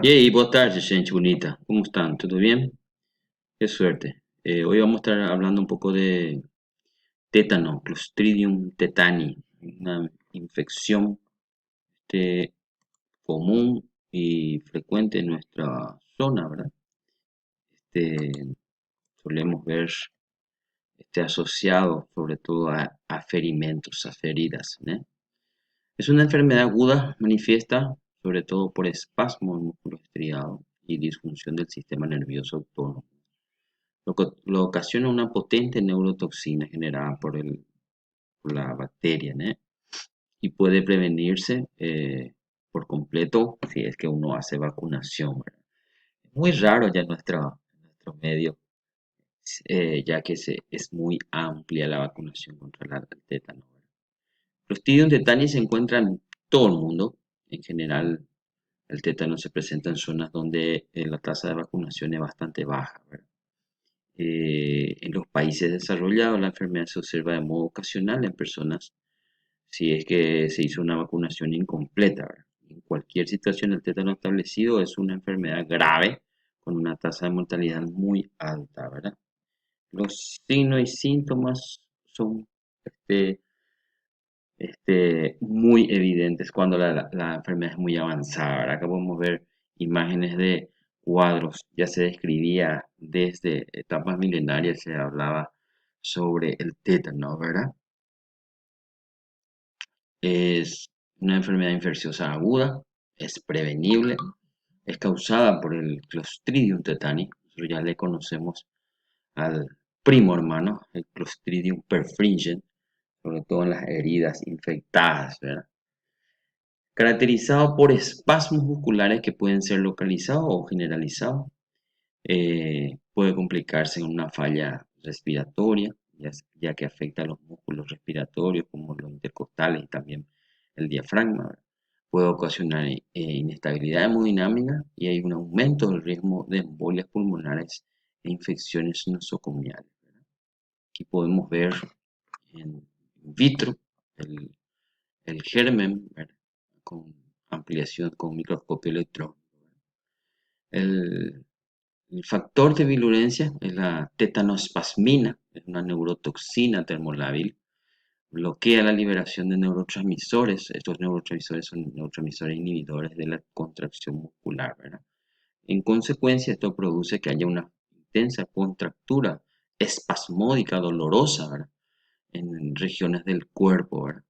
E boa tarde, gente bonita. ¿Cómo están? ¿Todo bien? Qué suerte. Hoy vamos a estar hablando un poco de tétano, Clostridium tetani, una infección este, común y frecuente en nuestra zona, ¿verdad? Este, solemos ver asociado sobre todo a ferimentos, a feridas, ¿no? Es una enfermedad aguda, manifiesta sobre todo por espasmo del músculo estriado y disfunción del sistema nervioso autónomo. Lo ocasiona una potente neurotoxina generada por la bacteria, ¿no? Y puede prevenirse por completo si es que uno hace vacunación, ¿verdad? Es muy raro ya en nuestro medio, ya que es muy amplia la vacunación contra el tétano, ¿verdad? Clostridium tetani se encuentra en todo el mundo. En general, el tétano se presenta en zonas donde la tasa de vacunación es bastante baja, ¿verdad? En los países desarrollados, la enfermedad se observa de modo ocasional en personas si es que se hizo una vacunación incompleta, ¿verdad? En cualquier situación, el tétano establecido es una enfermedad grave con una tasa de mortalidad muy alta, ¿verdad? Los signos y síntomas son este, muy evidentes cuando la enfermedad es muy avanzada, ¿verdad? Acá podemos ver imágenes de cuadros, ya se describía desde etapas milenarias, se hablaba sobre el tétano, ¿verdad? Es una enfermedad infecciosa aguda, es prevenible, es causada por el Clostridium tetani, nosotros ya le conocemos al primo hermano, el Clostridium perfringens, sobre todo en las heridas infectadas, ¿verdad? Caracterizado por espasmos musculares que pueden ser localizados o generalizados. Puede complicarse en una falla respiratoria, ya que afecta a los músculos respiratorios como los intercostales y también el diafragma, ¿verdad? Puede ocasionar inestabilidad hemodinámica y hay un aumento del riesgo de embolias pulmonares e infecciones nosocomiales, ¿verdad? Aquí podemos ver en vitro el, el germen, ¿verdad? Con ampliación con microscopio electrónico. El, el factor de virulencia es la tetanospasmina, es una neurotoxina termolábil, bloquea la liberación de neurotransmisores. Estos neurotransmisores son neurotransmisores inhibidores de la contracción muscular, ¿verdad? En consecuencia, esto produce que haya una intensa contractura espasmódica dolorosa, ¿verdad? En regiones del cuerpo, ¿verdad?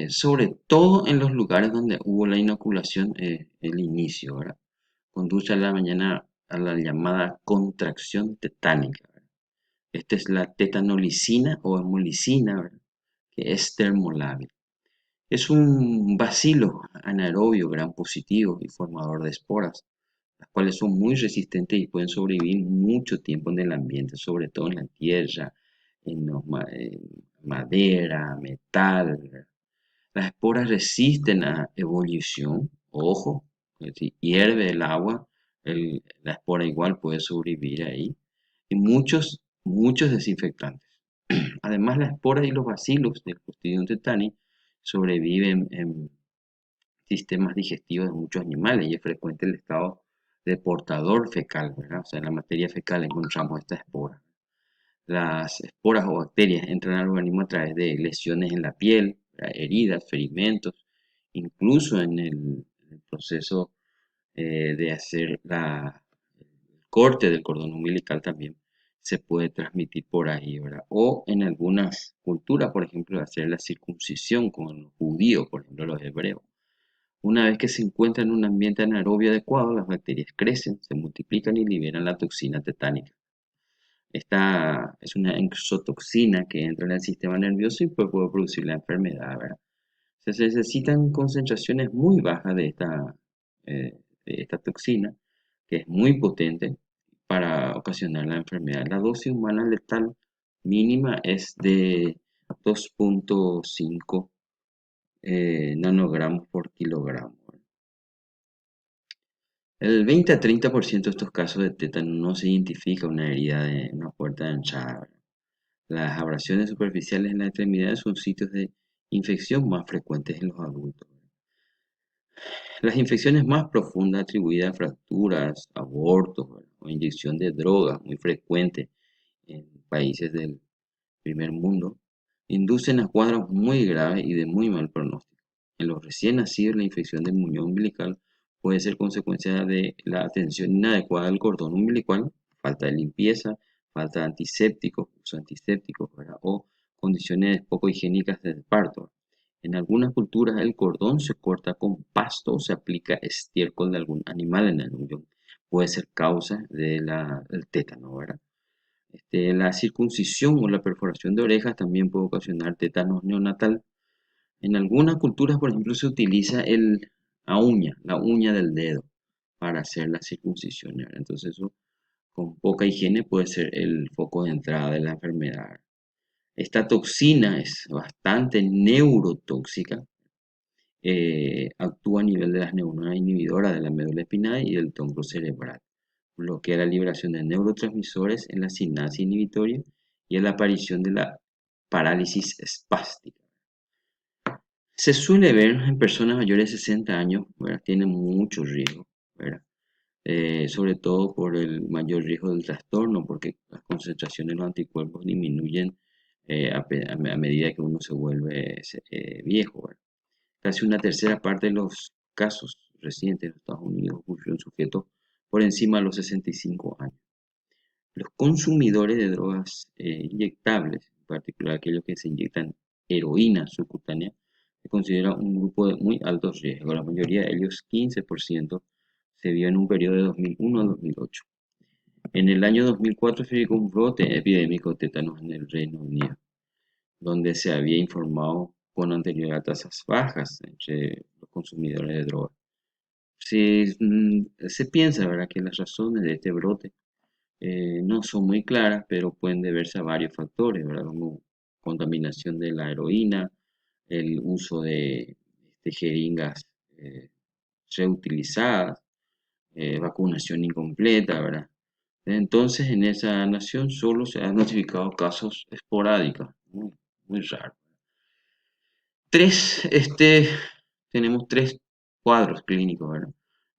Sobre todo en los lugares donde hubo la inoculación, el inicio, ¿verdad? Conduce a la mañana a la llamada contracción tetánica, ¿verdad? Esta es la tetanolicina o hemolicina, ¿verdad? Que es termolábil. Es un bacilo anaerobio gram positivo y formador de esporas, las cuales son muy resistentes y pueden sobrevivir mucho tiempo en el ambiente, sobre todo en la tierra, en madera, metal, ¿verdad? Las esporas resisten a ebullición, ojo, si hierve el agua, la espora igual puede sobrevivir ahí, y muchos desinfectantes. Además, las esporas y los bacilos del Clostridium tetani sobreviven en sistemas digestivos de muchos animales y es frecuente el estado de portador fecal, ¿verdad? O sea, en la materia fecal encontramos estas esporas. Las esporas o bacterias entran al organismo a través de lesiones en la piel, heridas, ferimentos, incluso en el proceso de hacer el corte del cordón umbilical también se puede transmitir por ahí, ¿verdad? O en algunas culturas, por ejemplo, hacer la circuncisión con los judíos, por ejemplo, los hebreos. Una vez que se encuentra en un ambiente anaerobio adecuado, las bacterias crecen, se multiplican y liberan la toxina tetánica. Esta es una exotoxina que entra en el sistema nervioso y puede producir la enfermedad, ¿verdad? Se necesitan concentraciones muy bajas de esta toxina, que es muy potente para ocasionar la enfermedad. La dosis humana letal mínima es de 2,5 nanogramos por kilogramo. El 20 a 30% de estos casos de tétano no se identifica una herida de una puerta de entrada, ¿verdad? Las abrasiones superficiales en las extremidades son sitios de infección más frecuentes en los adultos. Las infecciones más profundas atribuidas a fracturas, abortos, ¿verdad? O inyección de drogas, muy frecuente en países del primer mundo, inducen a cuadros muy graves y de muy mal pronóstico. En los recién nacidos, la infección del muñón umbilical puede ser consecuencia de la atención inadecuada al cordón umbilical, falta de limpieza, falta de antisépticos, uso de antisépticos, ¿verdad? O condiciones poco higiénicas del parto. En algunas culturas el cordón se corta con pasto o se aplica estiércol de algún animal en el muñón. Puede ser causa del tétano, ¿verdad? La circuncisión o la perforación de orejas también puede ocasionar tétanos neonatal. En algunas culturas, por ejemplo, se utiliza la uña del dedo para hacer la circuncisión, ¿verdad? Entonces eso con poca higiene puede ser el foco de entrada de la enfermedad. Esta toxina es bastante neurotóxica, actúa a nivel de las neuronas inhibidoras de la médula espinal y del tronco cerebral. Bloquea la liberación de neurotransmisores en la sinapsis inhibitoria y en la aparición de la parálisis espástica. Se suele ver en personas mayores de 60 años, ¿verdad? Tiene mucho riesgo, ¿verdad? Sobre todo por el mayor riesgo del trastorno, porque las concentraciones de los anticuerpos disminuyen a medida que uno se vuelve viejo, ¿verdad? Casi una tercera parte de los casos recientes en los Estados Unidos ocurrió en sujetos por encima de los 65 años. Los consumidores de drogas inyectables, en particular aquellos que se inyectan heroína subcutánea, se considera un grupo de muy alto riesgo. La mayoría de ellos, 15%, se vio en un periodo de 2001 a 2008. En el año 2004 se llegó un brote epidémico de tétanos en el Reino Unido, donde se había informado con anterioridad tasas bajas entre los consumidores de drogas. Se piensa, ¿verdad?, que las razones de este brote no son muy claras, pero pueden deberse a varios factores, ¿verdad? Como contaminación de la heroína, el uso de jeringas eh, reutilizadas, vacunación incompleta, ¿verdad? Entonces, en esa nación solo se han notificado casos esporádicos, muy, muy raros. Tenemos tres cuadros clínicos, ¿verdad?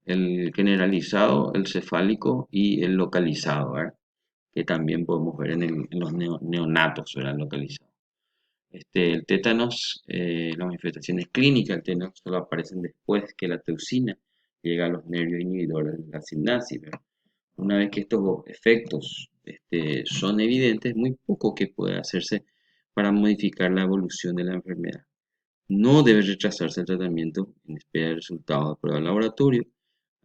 El generalizado, el cefálico y el localizado, ¿verdad? Que también podemos ver en los neonatos, ¿verdad? Localizados. El tétanos, las manifestaciones clínicas del tétanos solo aparecen después que la toxina llega a los nervios inhibidores de la sinapsis, ¿verdad? Una vez que estos efectos son evidentes, muy poco que puede hacerse para modificar la evolución de la enfermedad. No debe rechazarse el tratamiento en espera de resultados de prueba de laboratorio.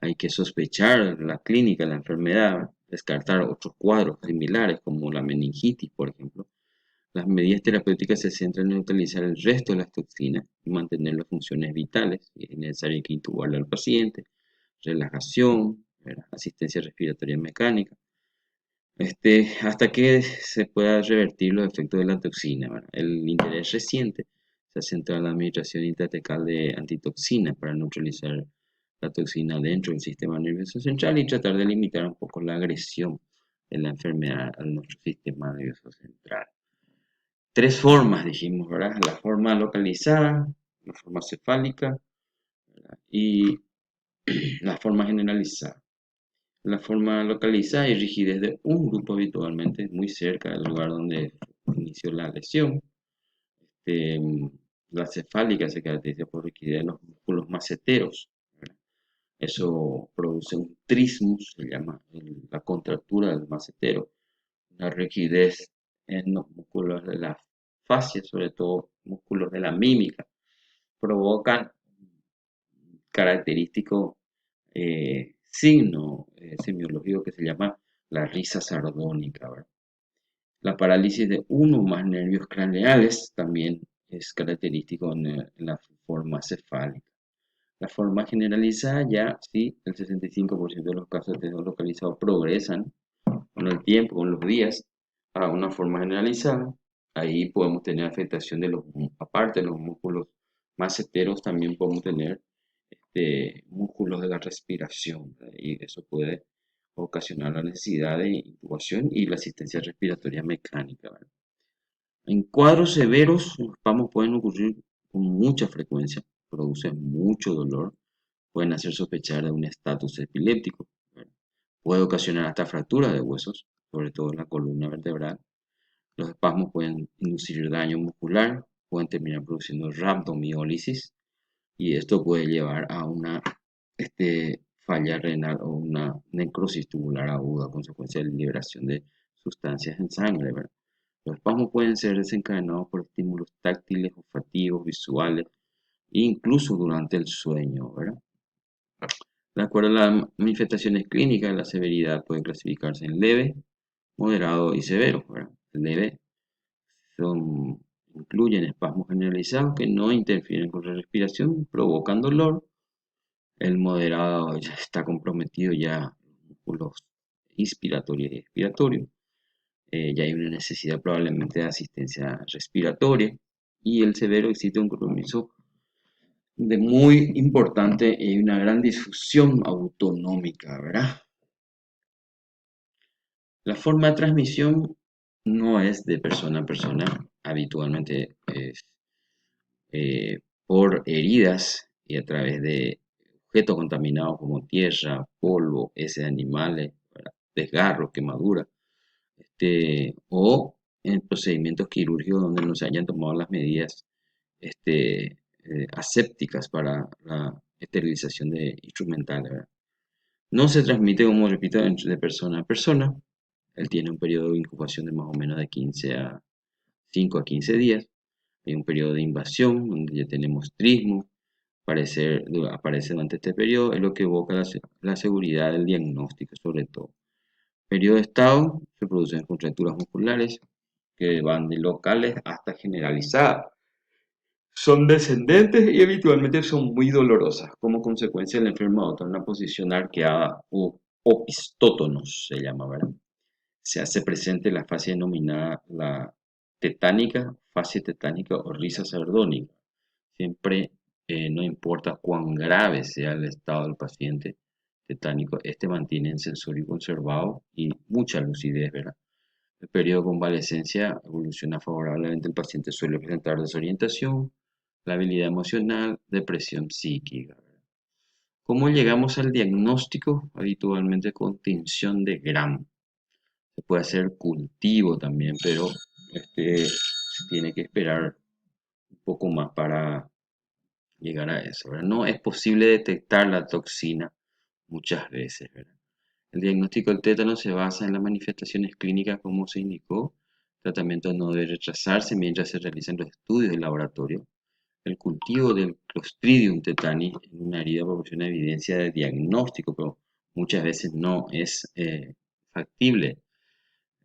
Hay que sospechar la clínica de la enfermedad, descartar otros cuadros similares como la meningitis, por ejemplo. Las medidas terapéuticas se centran en neutralizar el resto de las toxinas y mantener las funciones vitales. Es necesario que intubarle al paciente, relajación, ¿verdad? Asistencia respiratoria mecánica, hasta que se pueda revertir los efectos de la toxina, ¿verdad? El interés reciente se centra en la administración intratecal de antitoxinas para neutralizar la toxina dentro del sistema nervioso central y tratar de limitar un poco la agresión de la enfermedad a nuestro sistema nervioso central. Tres formas, dijimos, ¿verdad? La forma localizada, la forma cefálica, ¿verdad? Y la forma generalizada. La forma localizada y rigidez de un grupo habitualmente muy cerca del lugar donde inició la lesión. Este, la cefálica se caracteriza por rigidez de los músculos maceteros, ¿verdad? Eso produce un trismus, se llama la contractura del macetero, una rigidez en los músculos de la fascia, sobre todo músculos de la mímica, provocan característico signo semiológico que se llama la risa sardónica, ¿verdad? La parálisis de uno o más nervios craneales también es característico en la forma cefálica. La forma generalizada ya, sí, el 65% de los casos de localizado progresan con el tiempo, con los días, a una forma generalizada. Ahí podemos tener afectación aparte de los músculos maceteros, también podemos tener músculos de la respiración, ¿verdad? Y eso puede ocasionar la necesidad de intubación y la asistencia respiratoria mecánica, ¿verdad? En cuadros severos, los espasmos pueden ocurrir con mucha frecuencia, producen mucho dolor, pueden hacer sospechar de un estatus epiléptico, ¿verdad? Puede ocasionar hasta fractura de huesos, sobre todo en la columna vertebral. Los espasmos pueden inducir daño muscular, pueden terminar produciendo rhabdomiólisis y esto puede llevar a una falla renal o una necrosis tubular aguda a consecuencia de liberación de sustancias en sangre, ¿verdad? Los espasmos pueden ser desencadenados por estímulos táctiles, olfativos, visuales e incluso durante el sueño, ¿verdad? De acuerdo a las manifestaciones clínicas, la severidad puede clasificarse en leve, moderado y severo, ¿verdad? Leve son, incluyen espasmos generalizados que no interfieren con la respiración, provocan dolor. El moderado ya está comprometido ya los inspiratorios y expiratorios. Ya hay una necesidad probablemente de asistencia respiratoria. Y el severo existe un compromiso de muy importante y una gran difusión autonómica, ¿verdad? La forma de transmisión no es de persona a persona, habitualmente es por heridas y a través de objetos contaminados como tierra, polvo, heces de animales, ¿verdad? Desgarros, quemaduras, o en procedimientos quirúrgicos donde no se hayan tomado las medidas asépticas para la esterilización de instrumentales, ¿verdad? No se transmite, como repito, de persona a persona. Él tiene un periodo de incubación de más o menos de 15 a 5 a 15 días. Hay un periodo de invasión donde ya tenemos trismo. Aparece durante este periodo, es lo que evoca la seguridad del diagnóstico, sobre todo. Periodo de estado, se producen contracturas musculares que van de locales hasta generalizadas. Son descendentes y habitualmente son muy dolorosas. Como consecuencia, el enfermo adopta una posición arqueada o opistótonos, se llama, ¿verdad? Se hace presente la fase denominada la tetánica, fase tetánica o risa sardónica. Siempre, no importa cuán grave sea el estado del paciente tetánico, este mantiene el sensorio conservado y mucha lucidez, ¿verdad? El periodo de convalecencia evoluciona favorablemente, el paciente suele presentar desorientación, labilidad emocional, depresión psíquica. ¿Cómo llegamos al diagnóstico? Habitualmente con tinción de Gram. Se puede hacer cultivo también, pero se tiene que esperar un poco más para llegar a eso, ¿verdad? No es posible detectar la toxina muchas veces, ¿verdad? El diagnóstico del tétano se basa en las manifestaciones clínicas como se indicó. El tratamiento no debe retrasarse mientras se realizan los estudios de laboratorio. El cultivo del Clostridium tetani en una herida proporciona evidencia de diagnóstico, pero muchas veces no es factible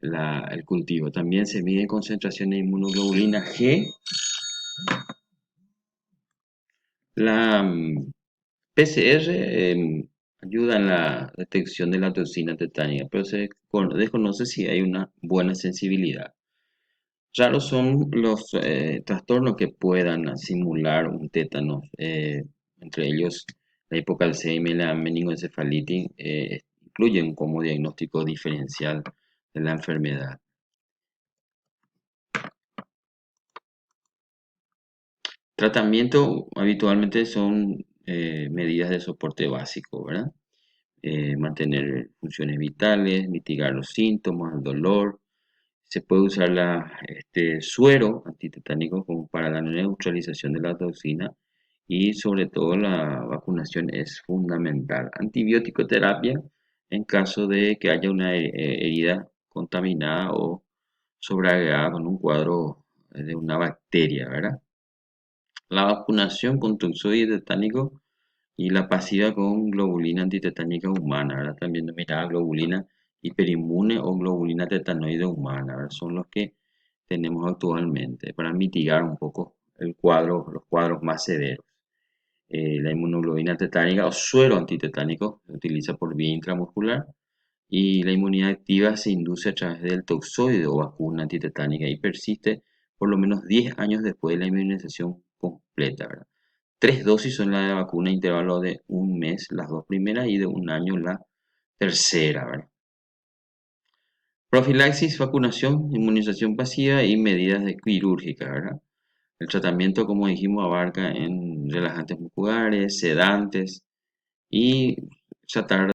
el cultivo. También se mide concentración de inmunoglobulina G. La PCR ayuda en la detección de la toxina tetánica, pero se desconoce si hay una buena sensibilidad. Raros son los trastornos que puedan simular un tétano, entre ellos la hipocalcemia y la meningoencefalitis, incluyen como diagnóstico diferencial de la enfermedad. Tratamiento habitualmente son medidas de soporte básico, ¿verdad? Mantener funciones vitales, mitigar los síntomas, el dolor. Se puede usar suero antitetánico como para la neutralización de la toxina y sobre todo la vacunación es fundamental. Antibiótico terapia en caso de que haya una herida contaminada o sobreagregada con un cuadro de una bacteria, ¿verdad? La vacunación con toxoide tetánico y la pasiva con globulina antitetánica humana, ¿verdad? También denominada globulina hiperinmune o globulina tetanoide humana, ¿verdad? Son los que tenemos actualmente para mitigar un poco los cuadros más severos. La inmunoglobulina tetánica o suero antitetánico se utiliza por vía intramuscular y la inmunidad activa se induce a través del toxoide o vacuna antitetánica y persiste por lo menos 10 años después de la inmunización completa, ¿verdad? Tres dosis son la de vacuna, intervalo de un mes, las dos primeras, y de un año la tercera, ¿verdad? Profilaxis, vacunación, inmunización pasiva y medidas quirúrgicas, ¿verdad? El tratamiento, como dijimos, abarca en relajantes musculares, sedantes, y tratar